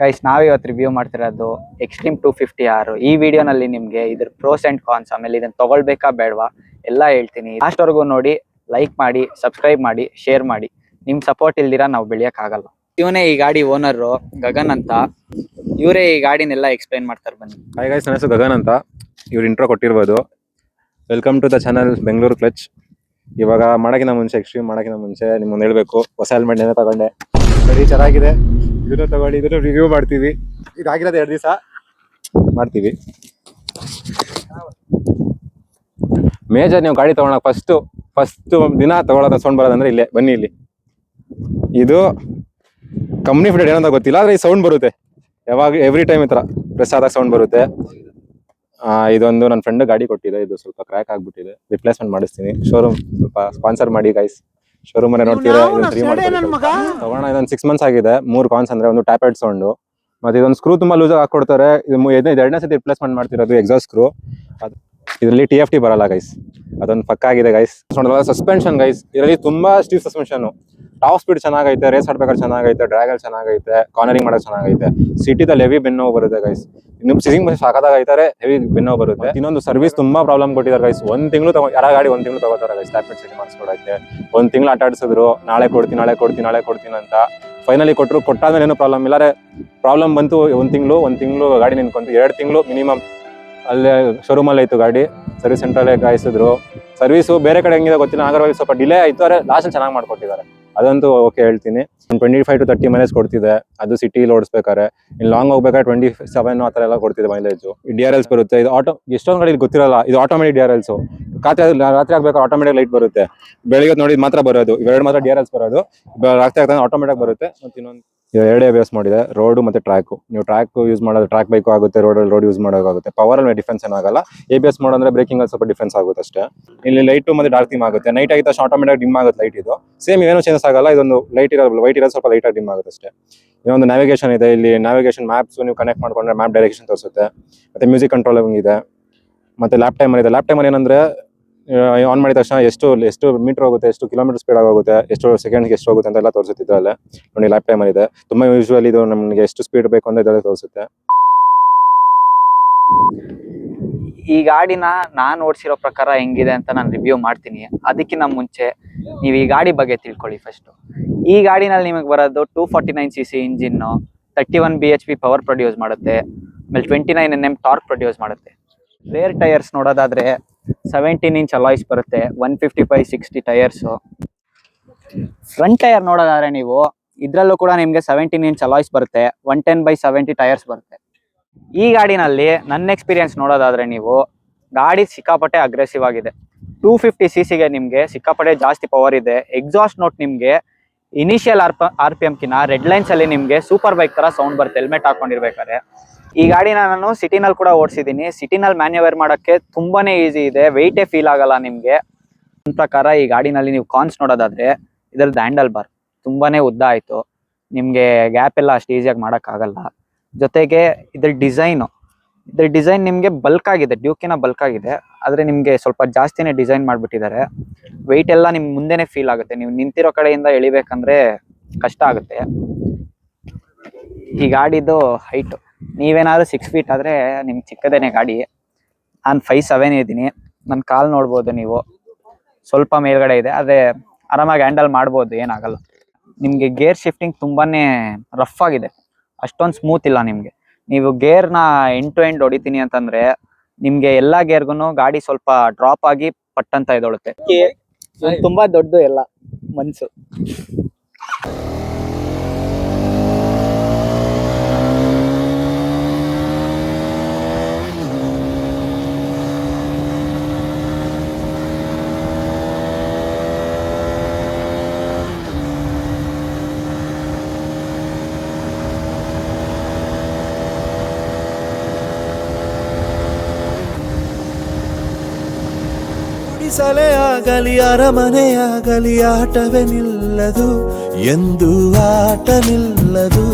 Guys ನಾವಿವತ್ತು review ಮಾಡ್ತಿರೋದು extreme 250R. ಈ ವಿಡಿಯೋನಲ್ಲಿ ನಿಮಗೆ ಇದ್ರ ಪ್ರೋಸ್ ಅಂಡ್ ಕಾನ್ಸ್, ಆಮೇಲೆ ಇದನ್ನ ತಗೊಳ್ಬೇಕಾ ಬೇಡವಾ ಎಲ್ಲ ಹೇಳ್ತೀನಿ. ಲಾಸ್ಟ್ವರೆಗೂ ನೋಡಿ, ಲೈಕ್ ಮಾಡಿ, ಸಬ್ಸ್ಕ್ರೈಬ್ ಮಾಡಿ, ಶೇರ್ ಮಾಡಿ. ನಿಮ್ ಸಪೋರ್ಟ್ ಇಲ್ದಿರಾ ನಾವು ಬೆಳೆಯೋಕ್ಕಾಗಲ್ಲ. ಇವನೇ ಈ ಗಾಡಿ ಓನರು, ಗಗನ್ ಅಂತ. ಇವರೇ ಈ ಗಾಡಿನೆಲ್ಲ ಎಕ್ಸ್ಪ್ಲೈನ್ ಮಾಡ್ತಾರೆ, ಬನ್ನಿ. ಹಾಯ್ ಗೈಸ್, ನನ್ನ ಹೆಸರು ಗಗನ್ ಅಂತ. ಇವ್ರು ಇಂಟ್ರೋ ಕೊಟ್ಟಿರ್ಬೋದು. Welcome to the channel Bengaluru clutch. ಇವಾಗ ಮಾಡೋಕ್ಕಿಂತ ಮುಂಚೆ, ಎಕ್ಸ್ಟ್ರೀಮ್ ಮಾಡೋಕ್ಕಿಂತ ಮುಂಚೆ ನಿಮ್ಮನ್ನು ಹೇಳ್ಬೇಕು, ಹೊಸ ಹೆಲ್ಮೆಟ್ ಏನೇ ತಗೊಂಡೆ, ಗಾಡಿ ಚೆನ್ನಾಗಿದೆ, ಇದನ್ನು ತಗೊಳ್ಳಿ, ಇದನ್ನು ರಿವ್ಯೂ ಮಾಡ್ತೀವಿ. ಇದಾಗಿರೋದು 2 ದಿವಸ ಮಾಡ್ತೀವಿ. ಮೇಜರ್ ನೀವು ಗಾಡಿ ತಗೊಳಕ್ ಫಸ್ಟ್ ದಿನ ತಗೊಳ್ಳೋದ ಸೌಂಡ್ ಬರೋದಂದ್ರೆ ಇಲ್ಲೇ ಬನ್ನಿ. ಇಲ್ಲಿ ಇದು ಕಂಪ್ನಿ ಫಿಟೆಡ್ ಏನಂತ ಗೊತ್ತಿಲ್ಲ, ಆದ್ರೆ ಈ ಸೌಂಡ್ ಬರುತ್ತೆ ಯಾವಾಗ, ಎವ್ರಿ ಟೈಮ್ ಈ ತರ ಪ್ರೆಸ್ ಆದಾಗ ಸೌಂಡ್ ಬರುತ್ತೆ. ಇದೊಂದು ನನ್ನ ಫ್ರೆಂಡ್ ಗಾಡಿ ಕೊಟ್ಟಿದೆ, ಇದು ಸ್ವಲ್ಪ ಕ್ರ್ಯಾಕ್ ಆಗ್ಬಿಟ್ಟಿದೆ, ರಿಪ್ಲೇಸ್ಮೆಂಟ್ ಮಾಡಿಸ್ತೀನಿ. ಶೋರೂಮ್ ಸ್ವಲ್ಪ ಸ್ಪಾನ್ಸರ್ ಮಾಡಿ ಗೈಸ್. ಶೋರೂಮ್ ಅಲ್ಲೇ ನೋಡ್ತೀರಾ, ತಗೋಣ. ಇದೊಂದು 6 months ಆಗಿದೆ. 3 ಕಾನ್ಸ್ ಅಂದ್ರೆ ಒಂದು ಟ್ಯಾಪೆಡ್ ಸೌಂಡ್, ಮತ್ತೆ ಇದೊಂದು ಸ್ಕ್ರೂ ತುಂಬಾ ಲೂಸ್ ಆಗಿ ಹಾಕೊಡ್ತಾರೆ. ಇದು 2ನೇ ಸತಿ ರಿಪ್ಲೇಸ್ಮೆಂಟ್ ಮಾಡ್ತಿರೋದು ಎಕ್ಸಾಸ್ಟ್ ಸ್ಕ್ರೂ. ಇದರಲ್ಲಿ TFT ಬರಲ್ಲ ಗೈಸ್, ಅದೊಂದು ಪಕ್ಕ ಆಗಿದೆ ಗೈಸ್. ಸಸ್ಪೆನ್ಷನ್ ಗೈಸ್, ಇದರಲ್ಲಿ ತುಂಬಾ ಸ್ಟೀವ್ ಸಸ್ಪೆನ್ಷನ್. ಟಾಪ್ ಸ್ಪೀಡ್ ಚೆನ್ನಾಗೈತೆ, ರೇಸ್ ಆಡ್ಬೇಕಾದ್ರೆ ಚೆನ್ನಾಗೈತೆ, ಡ್ರ್ಯಾಗಲ್ ಚೆನ್ನಾಗೈತೆ, ಕಾರ್ನರಿಂಗ್ ಮಾಡೋಕೆ ಚೆನ್ನಾಗೈತೆ. ಸಿಟಿದಲ್ಲಿ ಹೆವಿ ಬೆನ್ನೋ ಬರುತ್ತೆ ಗೈಸ್. ನಿಮ್ ಸಿರಿಂಗ್ ಬಸ್ ಸಾಕಾಗೈತಾರೆ, ಹೆವಿ ಬೆನ್ನೋ ಬರುತ್ತೆ. ಇನ್ನೊಂದು ಸರ್ವಿಸ್ ತುಂಬಾ ಪ್ರಾಬ್ಲಮ್ ಕೊಟ್ಟಿದ್ದಾರೆ ಗೈಸ್. 1 ತಿಂಗಳು ಯಾರ ಗಾಡಿ 1 ತಿಂಗಳು ತಗೋತಾರೆ ಗೈಸ್, ಟ್ಯಾಪೆಡ್ ಸರಿ ಮಾಡಿಸ್ಕೊಡಕ್ಕೆ. 1 ತಿಂಗಳು ಆಟ ಆಡಿಸಿದ್ರು, ನಾಳೆ ಕೊಡ್ತೀನಿ ಅಂತ. ಫೈನಲಿ ಕೊಟ್ಟಾದ್ಮೇಲೆ ಏನೂ ಪ್ರಾಬ್ಲಮ್ ಇಲ್ಲ. ಪ್ರಾಬ್ಲಮ್ ಬಂತು, 1 ತಿಂಗಳು ಗಾಡಿ ನಿಂತ್ಕೊಂತು. 2 ತಿಂಗಳು ಮಿನಿಮಮ್ ಅಲ್ಲೇ ಶೋರೂಮ್ ಅಲ್ಲಿ ಆಯ್ತು ಗಾಡಿ. ಸರ್ವಿಸ್ ಸೆಂಟ್ರಲ್ಲೇ ಕಾಯಿಸಿದ್ರು. ಸರ್ವಿಸು ಬೇರೆ ಕಡೆ ಹೆಂಗಿದೆ ಗೊತ್ತಿಲ್ಲ, ನಾಗರವಾಗಿ ಸ್ವಲ್ಪ ಡಿಲೇ ಆಯ್ತು, ಆದರೆ ಲಾಸ್ಟ್ ಚೆನ್ನಾಗಿ ಮಾಡ್ಕೊಟ್ಟಿದ್ದಾರೆ, ಅದಂತೂ ಓಕೆ ಹೇಳ್ತೀನಿ. 25 to 30 ಮೈಲೇಜ್ ಕೊಡ್ತಿದೆ, ಅದು ಸಿಟಿಲಿ ಓಡಿಸ್ಬೇಕಾರೆ. ಇನ್ನು ಲಾಂಗ್ ಹೋಗ್ಬೇಕಾದ್ರೆ 27 ಆ ಥರ ಎಲ್ಲ ಕೊಡ್ತಿದೆ ಮೈಲೇಜು. DRLs ಬರುತ್ತೆ. ಇದು ಆಟೋ, ಎಷ್ಟೊಂದು ಗಾಡಿ ಗೊತ್ತಿರಲ್ಲ, ಇದು ಆಟೋಮೆಟಿಕ್ DRLs. ರಾತ್ರಿ ಆಗ್ಬೇಕಾದ್ರೆ ಆಟೋಮೆಟಿಕ್ ಲೈಟ್ ಬರುತ್ತೆ. ಬೆಳಿಗ್ಗೆ ನೋಡಿ ಮಾತ್ರ ಬರೋದು, ಇವೆರಡು ಮಾತ್ರ DRLs ಬರೋದು. ರಾತ್ರಿ ಆಗ್ತಾನೆ ಆಟೋಮೆಟಿಕ್ ಬರುತ್ತೆ. ಮತ್ತು ಇನ್ನೊಂದು 2 ABS ಮಾಡಿದೆ, ರೋಡು ಮತ್ತೆ ಟ್ರ್ಯಾಕು. ನೀವು ಟ್ರ್ಯಾಕ್ ಯೂಸ್ ಮಾಡೋದು, ಟ್ರ್ಯಾಕ್ ಬೈಕು ಆಗುತ್ತೆ, ರೋಡ್ ಯೂಸ್ ಮಾಡೋಕ್ಕಾಗುತ್ತೆ. ಪವರಲ್ಲಿ ಡಿಫ್ರೆನ್ಸ್ ಏನಾಗಲ್ಲ. ABS ಮಾಡೋದ್ರೆ ಬ್ರೇಕಿಂಗ್ ಅಲ್ಲಿ ಸ್ವಲ್ಪ ಡಿಫ್ರೆನ್ಸ್ ಆಗುತ್ತೆ ಅಷ್ಟೇ. ಇಲ್ಲಿ ಲೈಟು ಮತ್ತೆ ಡಾರ್ಕ್ ಥೀಮ್ ಆಗುತ್ತೆ. ನೈಟ್ ಆಗಿದ್ದ ಆಟೋಮೆಟಿಕ್ ಡಿಮ್ ಆಗುತ್ತೆ ಲೈಟ್. ಇದು ಸೇಮ್ ಏನೂ ಚೇಂಜಸ್ ಆಗಲ್ಲ. ಇದೊಂದು ಲೈಟ್ ಇರೋದು, ವೈಟ್ ಇರೋದು ಸ್ವಲ್ಪ ಲೈಟಾಗಿ ಡಿಮ್ ಆಗುತ್ತೆ ಅಷ್ಟೇ. ಇನ್ನೊಂದು ನ್ಯಾವಿಗೇಷನ್ ಇದೆ. ಇಲ್ಲಿ ನ್ಯಾವಿಗೇಷನ್ ಮ್ಯಾಪ್ಸ್ ನೀವು ಕನೆಕ್ಟ್ ಮಾಡ್ಕೊಂಡ್ರೆ ಮ್ಯಾಪ್ ಡೈರೆಕ್ಷನ್ ತೋರಿಸುತ್ತೆ. ಮತ್ತೆ ಮ್ಯೂಸಿಕ್ ಕಂಟ್ರೋಲಿಂಗ್ ಇದೆ. ಮತ್ತೆ ಲ್ಯಾಪ್ ಟೈಮರ್ ಇದೆ. ಲ್ಯಾಪ್ ಟೈಮರ್ ಏನಂದ್ರೆ ಆನ್ ಮಾಡಿದ ತಕ್ಷಣ ಎಷ್ಟು ಮೀಟರ್ ಹೋಗುತ್ತೆ, ಎಷ್ಟು ಕಿಲೋಮೀಟರ್ ಸ್ಪೀಡ್ ಆಗೋಗುತ್ತೆ, ಎಷ್ಟು ಸೆಕೆಂಡ್ಗೆ ಎಷ್ಟು ಹೋಗುತ್ತೆ ಅಂತೆಲ್ಲ ತೋರಿಸುತ್ತೆ ಇದರಲ್ಲೇ. ನೋಡಿ ಲ್ಯಾಪ್ ಟೈಮರ್ ಇದೆ. ತುಂಬಾ ಯೂಶುವಲಿ ಇದು ನಮಗೆ ಎಷ್ಟು ಸ್ಪೀಡ್ ಬೇಕು ಅಂತ ಇದರಲ್ಲಿ ತೋರಿಸುತ್ತೆ. ಈ ಗಾಡಿನ ನಾನು ಓಡಿಸಿರೋ ಪ್ರಕಾರ ಹೆಂಗಿದೆ ಅಂತ ನಾನು ರಿವ್ಯೂ ಮಾಡ್ತೀನಿ. ಅದಕ್ಕಿಂತ ಮುಂಚೆ ನೀವು ಈ ಗಾಡಿ ಬಗ್ಗೆ ತಿಳ್ಕೊಳ್ಳಿ ಫಸ್ಟ್. ಈ ಗಾಡಿನಲ್ಲಿ ನಿಮಗೆ ಬರೋದು 249cc engine, 31 bhp power produce ಮಾಡುತ್ತೆ, ಆಮೇಲೆ 29 Nm ಟಾರ್ಕ್ ಪ್ರೊಡ್ಯೂಸ್ ಮಾಡುತ್ತೆ. ರೇರ್ ಟೈರ್ಸ್ ನೋಡೋದಾದ್ರೆ 17 inch ಅಲಾಯ್ಸ್ ಬರುತ್ತೆ, 155/60 ಟೈರ್ಸು. ಫ್ರಂಟ್ ಟೈರ್ ನೋಡೋದಾದ್ರೆ ನೀವು ಇದ್ರಲ್ಲೂ ಕೂಡ ನಿಮಗೆ 17 inch ಅಲಾಯ್ಸ್ ಬರುತ್ತೆ, 110/70 ಟೈರ್ಸ್ ಬರುತ್ತೆ. ಈ ಗಾಡಿನಲ್ಲಿ ನನ್ನ ಎಕ್ಸ್ಪೀರಿಯನ್ಸ್ ನೋಡೋದಾದ್ರೆ ನೀವು, ಗಾಡಿ ಸಿಕ್ಕಾಪಟ್ಟೆ ಅಗ್ರೆಸಿವ್ ಆಗಿದೆ. 250cc ನಿಮಗೆ ಸಿಕ್ಕಾಪಟ್ಟೆ ಜಾಸ್ತಿ ಪವರ್ ಇದೆ. ಎಕ್ಸಾಸ್ಟ್ ನೋಟ್ ನಿಮಗೆ ಇನಿಷಿಯಲ್ RPM ಕಿನ್ನ ರೆಡ್ ಲೈನ್ಸ್ ಅಲ್ಲಿ ನಿಮಗೆ ಸೂಪರ್ ಬೈಕ್ ತರ ಸೌಂಡ್ ಬರುತ್ತೆ ಹೆಲ್ಮೆಟ್ ಹಾಕೊಂಡಿರ್ಬೇಕಾದ್ರೆ. ಈ ಗಾಡಿನ ನಾನು ಸಿಟಿನಲ್ಲಿ ಕೂಡ ಓಡಿಸಿದ್ದೀನಿ. ಸಿಟಿನಲ್ಲಿ ಮ್ಯಾನ್ಯುವರ್ ಮಾಡೋಕ್ಕೆ ತುಂಬಾನೇ ಈಸಿ ಇದೆ, ವೆಯ್ಟೇ ಫೀಲ್ ಆಗಲ್ಲ ನಿಮಗೆ. ನನ್ನ ಪ್ರಕಾರ ಈ ಗಾಡಿನಲ್ಲಿ ನೀವು ಕಾನ್ಸ್ ನೋಡೋದಾದ್ರೆ ಇದ್ರದ್ದು ಹ್ಯಾಂಡಲ್ ಬಾರ್ ತುಂಬಾನೇ ಉದ್ದ ಆಯಿತು, ನಿಮಗೆ ಗ್ಯಾಪ್ ಎಲ್ಲ ಅಷ್ಟು ಈಸಿಯಾಗಿ ಮಾಡೋಕ್ಕಾಗಲ್ಲ. ಜೊತೆಗೆ ಇದ್ರ ಡಿಸೈನ್ ನಿಮಗೆ ಬಲ್ಕ್ ಆಗಿದೆ, ಡ್ಯೂಕಿನ ಬಲ್ಕ್ ಆಗಿದೆ, ಆದರೆ ನಿಮಗೆ ಸ್ವಲ್ಪ ಜಾಸ್ತಿನೇ ಡಿಸೈನ್ ಮಾಡಿಬಿಟ್ಟಿದ್ದಾರೆ. ವೆಯ್ಟ್ ಎಲ್ಲ ನಿಮ್ಗೆ ಮುಂದೆನೇ ಫೀಲ್ ಆಗುತ್ತೆ. ನೀವು ನಿಂತಿರೋ ಕಡೆಯಿಂದ ಎಳಿಬೇಕಂದ್ರೆ ಕಷ್ಟ ಆಗುತ್ತೆ. ಈ ಗಾಡಿದು ಹೈಟು ನೀವೇನಾದ್ರೂ 6 feet ಆದರೆ ನಿಮ್ಗೆ ಚಿಕ್ಕದೇನೆ ಗಾಡಿ. ನಾನು 5'7" ಇದ್ದೀನಿ. ನನ್ನ ಕಾಲು ನೋಡ್ಬೋದು ನೀವು, ಸ್ವಲ್ಪ ಮೇಲ್ಗಡೆ ಇದೆ, ಆದರೆ ಆರಾಮಾಗಿ ಹ್ಯಾಂಡಲ್ ಮಾಡ್ಬೋದು, ಏನಾಗಲ್ಲ. ನಿಮಗೆ ಗೇರ್ ಶಿಫ್ಟಿಂಗ್ ತುಂಬಾನೇ ರಫ್ ಆಗಿದೆ, ಅಷ್ಟೊಂದು ಸ್ಮೂತ್ ಇಲ್ಲ ನಿಮಗೆ. ನೀವು ಗೇರ್ನ ಎಂಡ್ ಟು ಎಂಡ್ ಹೊಡಿತೀನಿ ಅಂತಂದ್ರೆ ನಿಮಗೆ ಎಲ್ಲಾ ಗೇರ್ಗು ಗಾಡಿ ಸ್ವಲ್ಪ ಡ್ರಾಪ್ ಆಗಿ ಪಟ್ಟಂತ ಇದೊಳುತ್ತೆ. ತುಂಬಾ ದೊಡ್ಡ ಎಲ್ಲ ಮನ್ಸು. ಸಲೆ ಆಗಲಿ ಅರಮನೆಯಾಗಲಿ ಆಟವೇ ನಿಲ್ಲದು, ಎಂದು ಆಟ ನಿಲ್ಲದು.